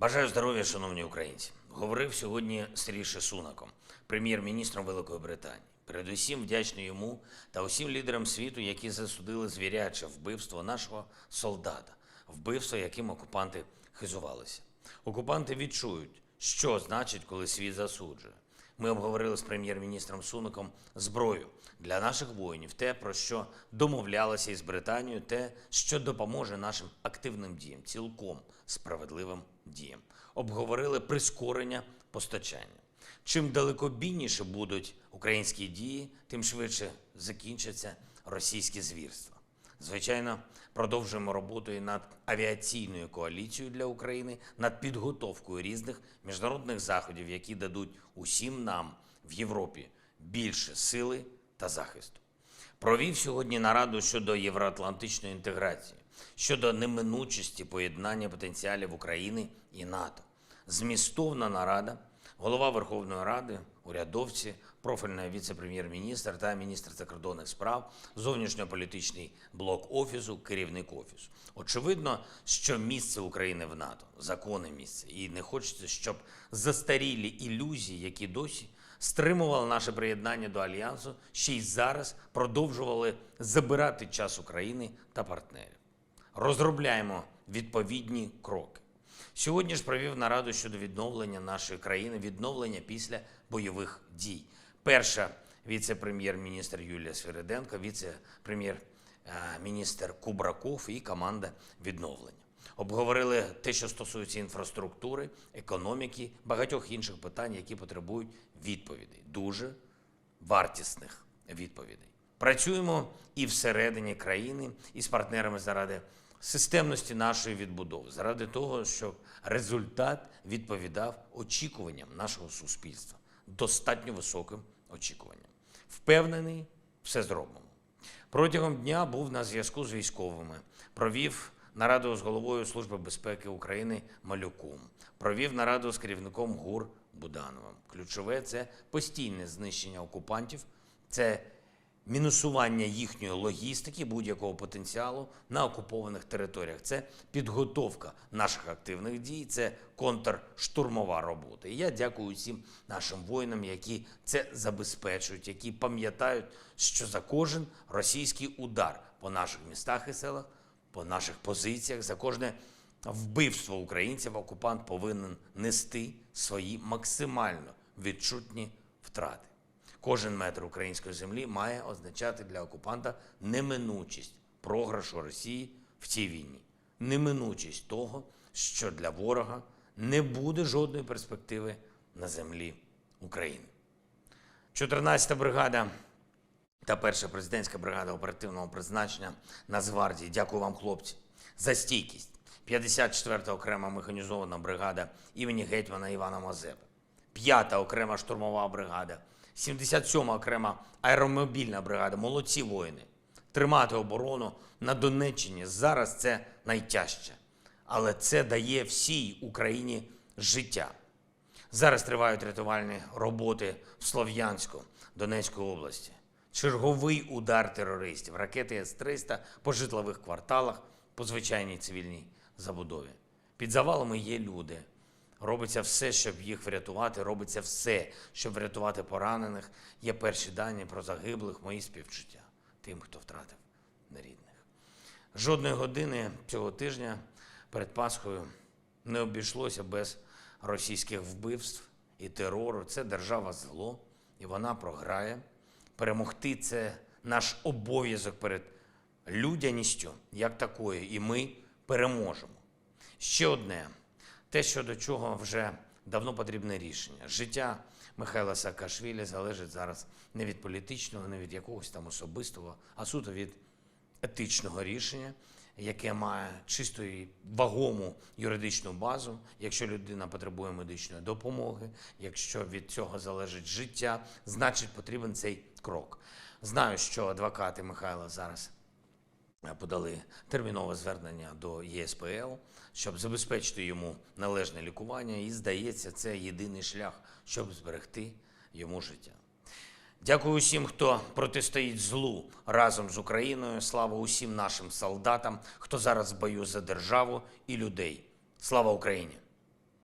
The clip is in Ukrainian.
Бажаю здоров'я, шановні українці. Говорив сьогодні з Ріші Сунаком, прем'єр-міністром Великої Британії. Передусім вдячний йому та усім лідерам світу, які засудили звіряче вбивство нашого солдата, вбивство, яким окупанти хизувалися. Окупанти відчують, що значить, коли світ засуджує. Ми обговорили з прем'єр-міністром Сунаком зброю для наших воїнів, те, про що домовлялися із Британією, те, що допоможе нашим активним діям, цілком справедливим діям. Обговорили прискорення постачання. Чим далекобійніше будуть українські дії, тим швидше закінчаться російські звірства. Звичайно, продовжуємо роботу і над авіаційною коаліцією для України, над підготовкою різних міжнародних заходів, які дадуть усім нам в Європі більше сили та захисту. Провів сьогодні нараду щодо євроатлантичної інтеграції, щодо неминучості поєднання потенціалів України і НАТО. Змістовна нарада, голова Верховної Ради, урядовці, профільний віце-прем'єр-міністр та міністр закордонних справ, зовнішньополітичний блок Офісу, керівник Офісу. Очевидно, що місце України в НАТО – законне місце. І не хочеться, щоб застарілі ілюзії, які досі стримували наше приєднання до Альянсу, ще й зараз продовжували забирати час України та партнерів. Розробляємо відповідні кроки. Сьогодні ж провів нараду щодо відновлення нашої країни, відновлення після бойових дій. Перша віце-прем'єр-міністр Юлія Свириденко, віце-прем'єр-міністр Кубраков і команда відновлення. Обговорили те, що стосується інфраструктури, економіки, багатьох інших питань, які потребують відповідей, дуже вартісних відповідей. Працюємо і всередині країни, і з партнерами заради системності нашої відбудови, заради того, щоб результат відповідав очікуванням нашого суспільства, достатньо високим очікуванням. Впевнений, все зробимо. Протягом дня був на зв'язку з військовими, провів нараду з головою Служби безпеки України Малюком, провів нараду з керівником ГУР Будановим. Ключове – це постійне знищення окупантів, це мінусування їхньої логістики, будь-якого потенціалу на окупованих територіях. Це підготовка наших активних дій, це контрштурмова робота. І я дякую усім нашим воїнам, які це забезпечують, які пам'ятають, що за кожен російський удар по наших містах і селах, по наших позиціях, за кожне вбивство українців окупант повинен нести свої максимально відчутні втрати. Кожен метр української землі має означати для окупанта неминучість програшу Росії в цій війні. Неминучість того, що для ворога не буде жодної перспективи на землі України. 14-та бригада та 1-ша президентська бригада оперативного призначення Нацгвардії. Дякую вам, хлопці, за стійкість. 54-та окрема механізована бригада імені гетьмана Івана Мазепи. 5-та окрема штурмова бригада. 77-ма окрема аеромобільна бригада. Молодці воїни. Тримати оборону на Донеччині зараз це найтяжче. Але це дає всій Україні життя. Зараз тривають рятувальні роботи в Слов'янську, Донецької області. Черговий удар терористів. Ракети С-300 по житлових кварталах, по звичайній цивільній забудові. Під завалами є люди. Робиться все, щоб їх врятувати, робиться все, щоб врятувати поранених. Є перші дані про загиблих, мої співчуття тим, хто втратив рідних. Жодної години цього тижня перед Пасхою не обійшлося без російських вбивств і терору. Це держава зло, і вона програє. Перемогти – це наш обов'язок перед людяністю як такою, і ми переможемо. Ще одне. Те, щодо чого вже давно потрібне рішення. Життя Михайла Саакашвілі залежить зараз не від політичного, не від якогось там особистого, а суто від етичного рішення, яке має чисто і вагому юридичну базу. Якщо людина потребує медичної допомоги, якщо від цього залежить життя, значить потрібен цей крок. Знаю, що адвокати Михайла зараз подали термінове звернення до ЄСПЛ, щоб забезпечити йому належне лікування. І, здається, це єдиний шлях, щоб зберегти йому життя. Дякую усім, хто протистоїть злу разом з Україною. Слава усім нашим солдатам, хто зараз в бою за державу і людей. Слава Україні!